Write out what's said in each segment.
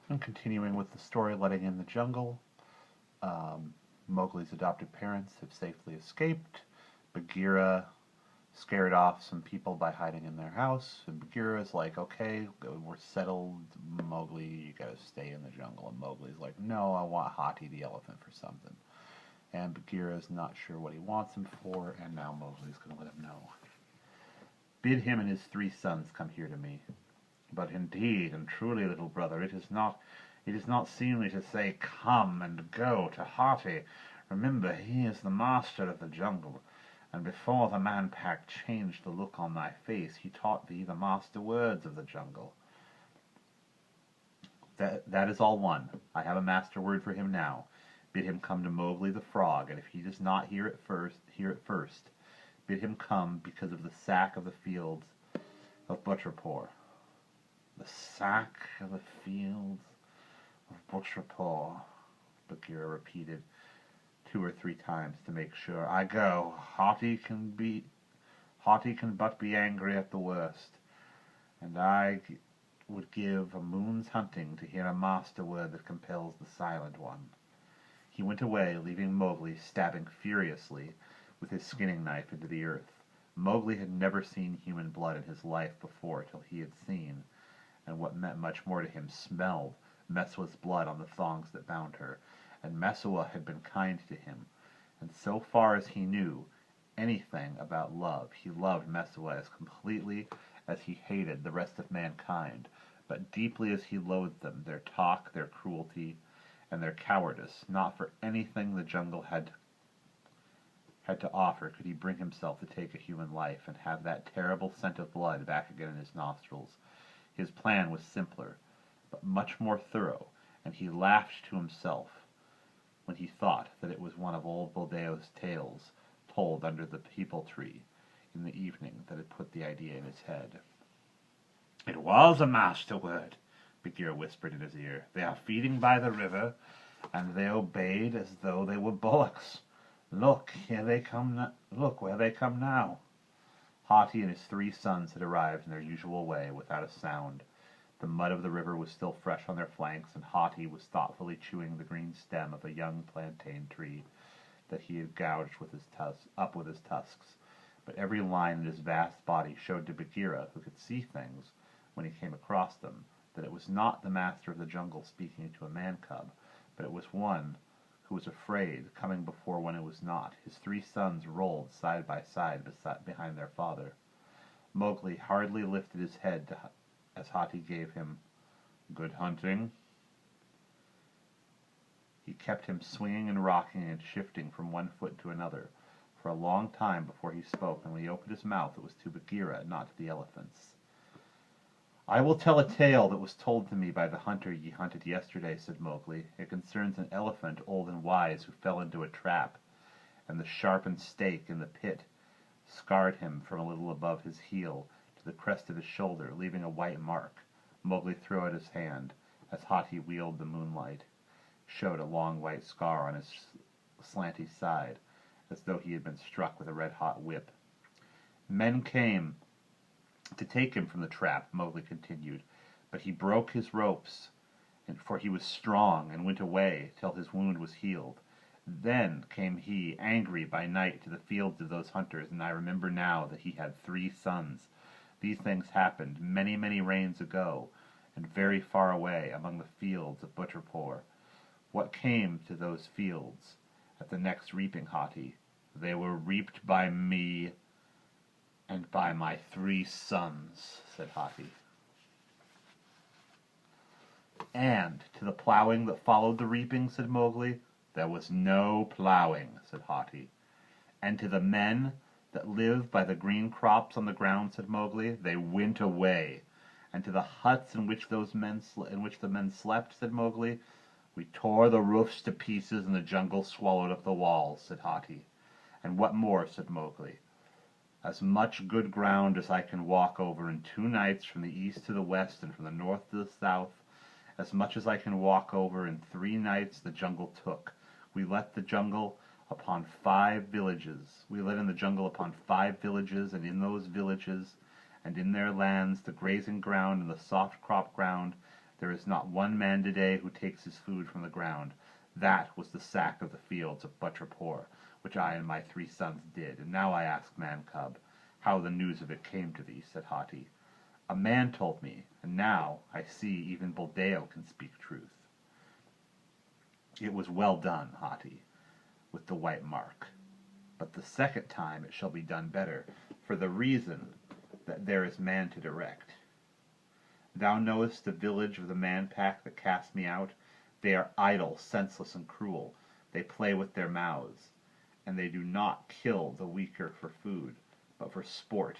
And continuing with the story, letting in the jungle, um, Mowgli's adopted parents have safely escaped. Bagheera scared off some people by hiding in their house, and Bagheera's like, okay, we're settled, Mowgli, you gotta stay in the jungle. And Mowgli's like, no, I want Hati the elephant for something. And Bagheera's not sure what he wants him for, and now Mowgli's gonna let him know. Bid him and his 3 sons come here to me. But indeed and truly, little brother, it is not seemly to say come and go to Hati. Remember, he is the master of the jungle, and before the man-pack changed the look on thy face, he taught thee the master words of the jungle. That is all one. I have a master word for him now. Bid him come to Mowgli the Frog, and if he does not hear it first, bid him come because of the sack of the fields of Butcherpore. The sack of the fields of Butcherpore, Bagheera repeated 2 or 3 times to make sure. I go. Haughty can but be angry at the worst, and I would give a moon's hunting to hear a master word that compels the silent one. He went away, leaving Mowgli stabbing furiously with his skinning knife into the earth. Mowgli had never seen human blood in his life before till he had seen, and what meant much more to him, smelled Messua's blood on the thongs that bound her, and Messua had been kind to him, and so far as he knew anything about love, he loved Messua as completely as he hated the rest of mankind, but deeply as he loathed them, their talk, their cruelty, and their cowardice. Not for anything the jungle had to offer could he bring himself to take a human life and have that terrible scent of blood back again in his nostrils. His plan was simpler, but much more thorough, and he laughed to himself when he thought that it was one of old Buldeo's tales told under the peepul tree in the evening that had put the idea in his head. It was a master word, Bagheera whispered in his ear. They are feeding by the river, and they obeyed as though they were bullocks. Look, here they come. Look where they come now. Hati and his 3 sons had arrived in their usual way, without a sound. The mud of the river was still fresh on their flanks, and Hati was thoughtfully chewing the green stem of a young plantain tree that he had gouged with his tusks. But every line in his vast body showed to Bagheera, who could see things when he came across them, that it was not the master of the jungle speaking to a man-cub, but it was one who was afraid, coming before one who was not. His 3 sons rolled side by side behind their father. Mowgli hardly lifted his head as Hati gave him good hunting. He kept him swinging and rocking and shifting from one foot to another for a long time before he spoke, and when he opened his mouth it was to Bagheera, not to the elephants. I will tell a tale that was told to me by the hunter ye hunted yesterday, said Mowgli. It concerns an elephant old and wise who fell into a trap, and the sharpened stake in the pit scarred him from a little above his heel to the crest of his shoulder, leaving a white mark. Mowgli threw out his hand as Hati wheeled the moonlight, showed a long white scar on his slanty side, as though he had been struck with a red-hot whip. Men came to take him from the trap, Mowgli continued, but he broke his ropes, for he was strong, and went away till his wound was healed. Then came he, angry by night, to the fields of those hunters, and I remember now that he had 3 sons. These things happened many, many rains ago, and very far away among the fields of Butcherpore. What came to those fields at the next reaping, Hati? They were reaped by me and by my 3 sons, said Hati. And to the ploughing that followed the reaping, said Mowgli. There was no ploughing, said Hati. And to the men that live by the green crops on the ground, said Mowgli, they went away. And to the huts in which the men slept, said Mowgli, we tore the roofs to pieces, and the jungle swallowed up the walls, said Hati. And what more, said Mowgli? As much good ground as I can walk over in 2 nights from the east to the west and from the north to the south, as much as I can walk over in 3 nights the jungle took. We let in the jungle upon 5 villages, and in those villages and in their lands the grazing ground and the soft crop ground There is not one man today who takes his food from the ground. That was the sack of the fields of Butcherpoor, which I and my 3 sons did. And now I ask, Man-cub, how the news of it came to thee, said Hati. A man told me, and now I see even Buldeo can speak truth. It was well done, Hati, with the white mark. But the second time it shall be done better, for the reason that there is man to direct. Thou knowest the village of the man-pack that cast me out? They are idle, senseless, and cruel. They play with their mouths, and they do not kill the weaker for food, but for sport.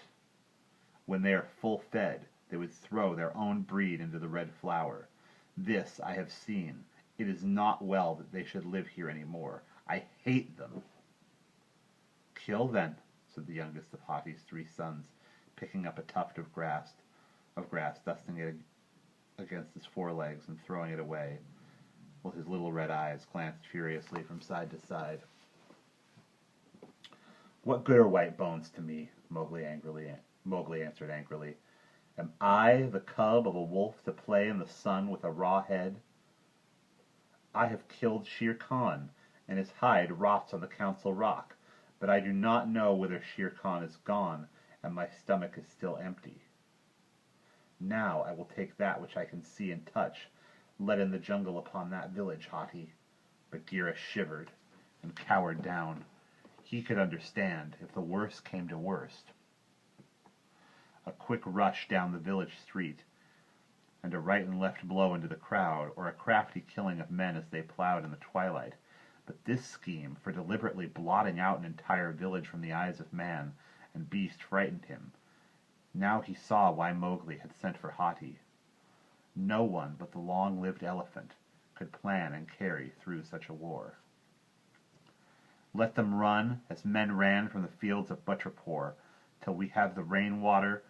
When they are full fed, they would throw their own breed into the red flour. This I have seen. It is not well that they should live here any more. I hate them. Kill then, said the youngest of Hati's 3 sons, picking up a tuft of grass, dusting it against his forelegs and throwing it away, while his little red eyes glanced furiously from side to side. What good are white bones to me? Mowgli answered angrily. Am I the cub of a wolf to play in the sun with a raw head? I have killed Shere Khan, and his hide rots on the Council Rock, but I do not know whether Shere Khan is gone, and my stomach is still empty. Now I will take that which I can see and touch, let in the jungle upon that village, Hati. Bagheera shivered and cowered down. He could understand if the worst came to worst. A quick rush down the village street, and a right and left blow into the crowd, or a crafty killing of men as they plowed in the twilight. But this scheme for deliberately blotting out an entire village from the eyes of man and beast frightened him. Now he saw why Mowgli had sent for Hati. No one but the long-lived elephant could plan and carry through such a war. Let them run as men ran from the fields of Butcherpoor, till we have the rain-water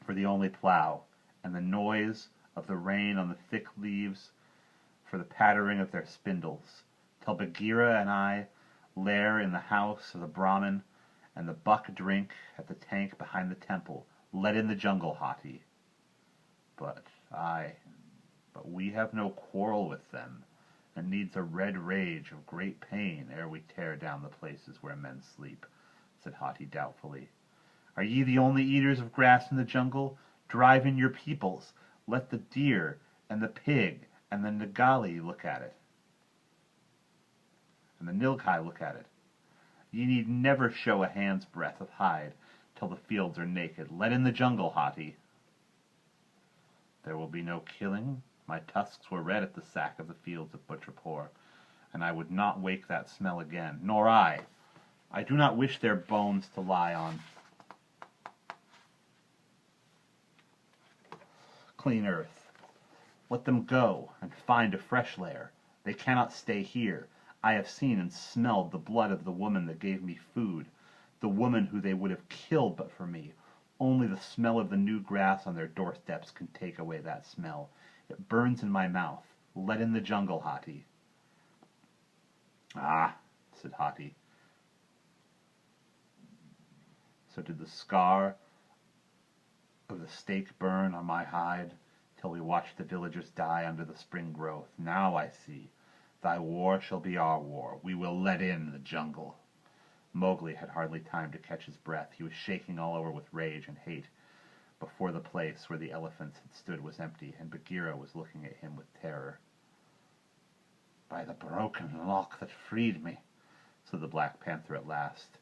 for the only plough, and the noise of the rain on the thick leaves for the pattering of their spindles, till Bagheera and I lair in the house of the Brahmin, and the buck drink at the tank behind the temple. Let in the jungle, Hati. But we have no quarrel with them, and needs a red rage of great pain ere we tear down the places where men sleep, said Hati doubtfully. Are ye the only eaters of grass in the jungle? Drive in your peoples. Let the deer and the pig and the Nilgai look at it. Ye need never show a hand's breadth of hide till the fields are naked. Let in the jungle, Hati. There will be no killing. My tusks were red at the sack of the fields of Butcherpoor, and I would not wake that smell again. Nor I. I do not wish their bones to lie on clean earth. Let them go and find a fresh lair. They cannot stay here. I have seen and smelled the blood of the woman that gave me food, the woman who they would have killed but for me. Only the smell of the new grass on their doorsteps can take away that smell. It burns in my mouth. Let in the jungle, Hati. Ah, said Hati. So did the scar of the stake burn on my hide, till we watched the villagers die under the spring growth. Now I see. Thy war shall be our war. We will let in the jungle. Mowgli had hardly time to catch his breath. He was shaking all over with rage and hate. Before the place where the elephants had stood was empty, and Bagheera was looking at him with terror. By the broken lock that freed me, said the Black Panther at last.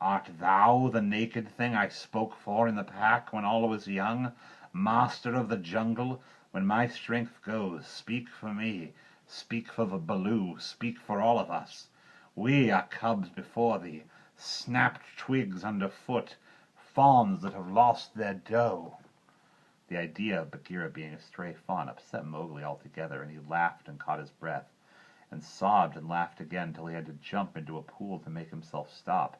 Art thou the naked thing I spoke for in the pack when all was young? Master of the jungle, when my strength goes, speak for me, speak for the Baloo, speak for all of us. We are cubs before thee, snapped twigs underfoot, fawns that have lost their doe. The idea of Bagheera being a stray fawn upset Mowgli altogether, and he laughed and caught his breath, and sobbed and laughed again till he had to jump into a pool to make himself stop.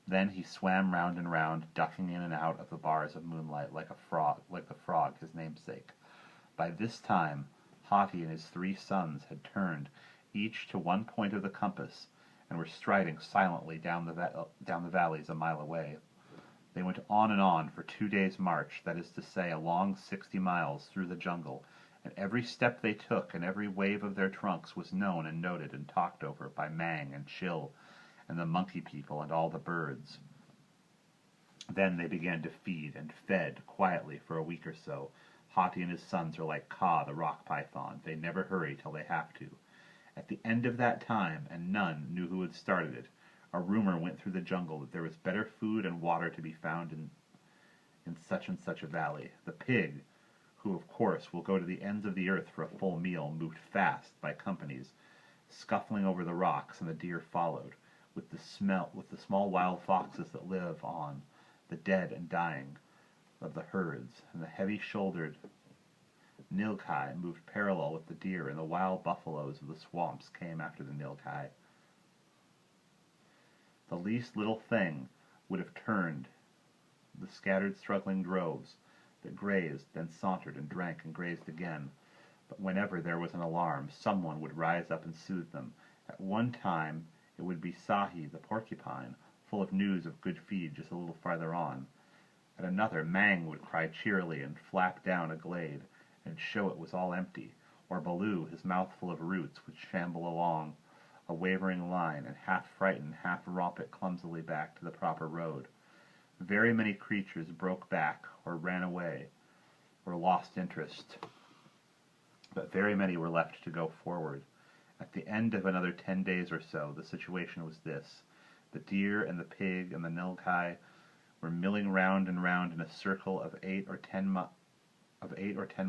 Then he swam round and round, ducking in and out of the bars of moonlight like the frog, his namesake. By this time Hati and his 3 sons had turned, each to one point of the compass, and were striding silently down the valleys a mile away. They went on for 2 days' march, that is to say, a long 60 miles through the jungle, and every step they took and every wave of their trunks was known and noted and talked over by Mang and Chill and the monkey people and all the birds. Then they began to feed and fed quietly for a week or so. Hati and his sons are like Ka, the rock python. They never hurry till they have to. At the end of that time, and none knew who had started it, a rumor went through the jungle that there was better food and water to be found in such and such a valley. The pig, who of course will go to the ends of the earth for a full meal, moved fast by companies, scuffling over the rocks, and the deer followed, with the small wild foxes that live on the dead and dying of the herds, and the heavy-shouldered Nilkai moved parallel with the deer, and the wild buffaloes of the swamps came after the Nilkai. The least little thing would have turned the scattered struggling droves that grazed, then sauntered and drank and grazed again. But whenever there was an alarm, someone would rise up and soothe them. At one time it would be Sahi the porcupine, full of news of good feed just a little farther on. At another, Mang would cry cheerily and flap down a glade and show it was all empty, or Baloo, his mouth full of roots, would shamble along a wavering line and half frighten, half romp it clumsily back to the proper road. Very many creatures broke back or ran away or lost interest, but very many were left to go forward. At the end of another 10 days or so, the situation was this. The deer and the pig and the Nilkai were milling round and round in a circle of 8 or 10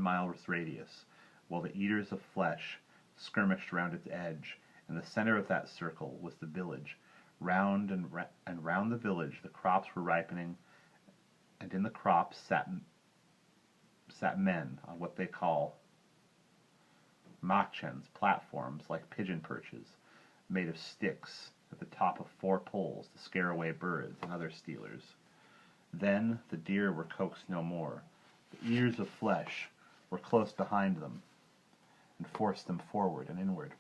miles radius, while the eaters of flesh skirmished round its edge. In the center of that circle was the village. Round and round the village the crops were ripening, and in the crops sat men on what they call machens, platforms like pigeon perches, made of sticks at the top of 4 poles to scare away birds and other stealers. Then the deer were coaxed no more. The eaters of flesh were close behind them and forced them forward and inward.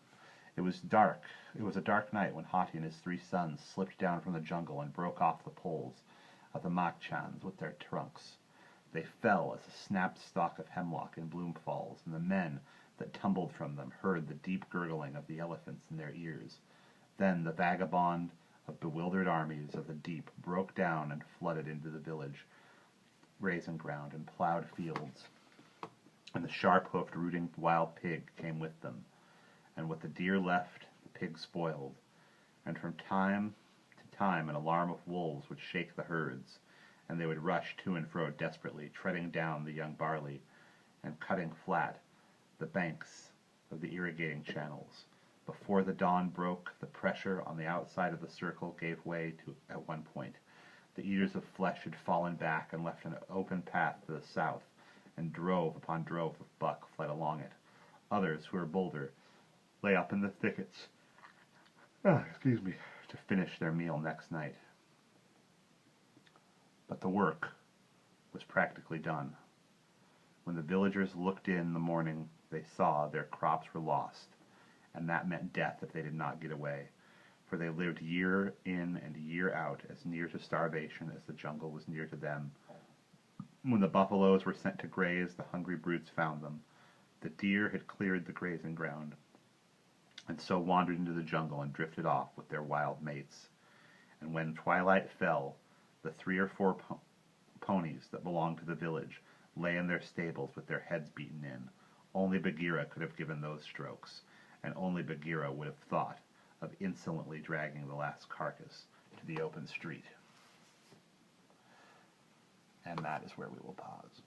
It was dark. It was a dark night when Hati and his 3 sons slipped down from the jungle and broke off the poles of the machans with their trunks. They fell as a snapped stalk of hemlock in bloom falls, and the men that tumbled from them heard the deep gurgling of the elephants in their ears. Then the vagabond of bewildered armies of the deep broke down and flooded into the village grazing ground and plowed fields, and the sharp-hoofed rooting wild pig came with them. And what the deer left, the pig spoiled, and from time to time an alarm of wolves would shake the herds, and they would rush to and fro desperately, treading down the young barley and cutting flat the banks of the irrigating channels. Before the dawn broke, the pressure on the outside of the circle gave way at one point. The eaters of flesh had fallen back and left an open path to the south, and drove upon drove of buck fled along it. Others, who were bolder, lay up in the thickets to finish their meal next night. But the work was practically done. When the villagers looked in the morning, they saw their crops were lost, and that meant death if they did not get away, for they lived year in and year out as near to starvation as the jungle was near to them. When the buffaloes were sent to graze, the hungry brutes found them. The deer had cleared the grazing ground, and so wandered into the jungle and drifted off with their wild mates. And when twilight fell, the 3 or 4 ponies that belonged to the village lay in their stables with their heads beaten in. Only Bagheera could have given those strokes, and only Bagheera would have thought of insolently dragging the last carcass to the open street. And that is where we will pause.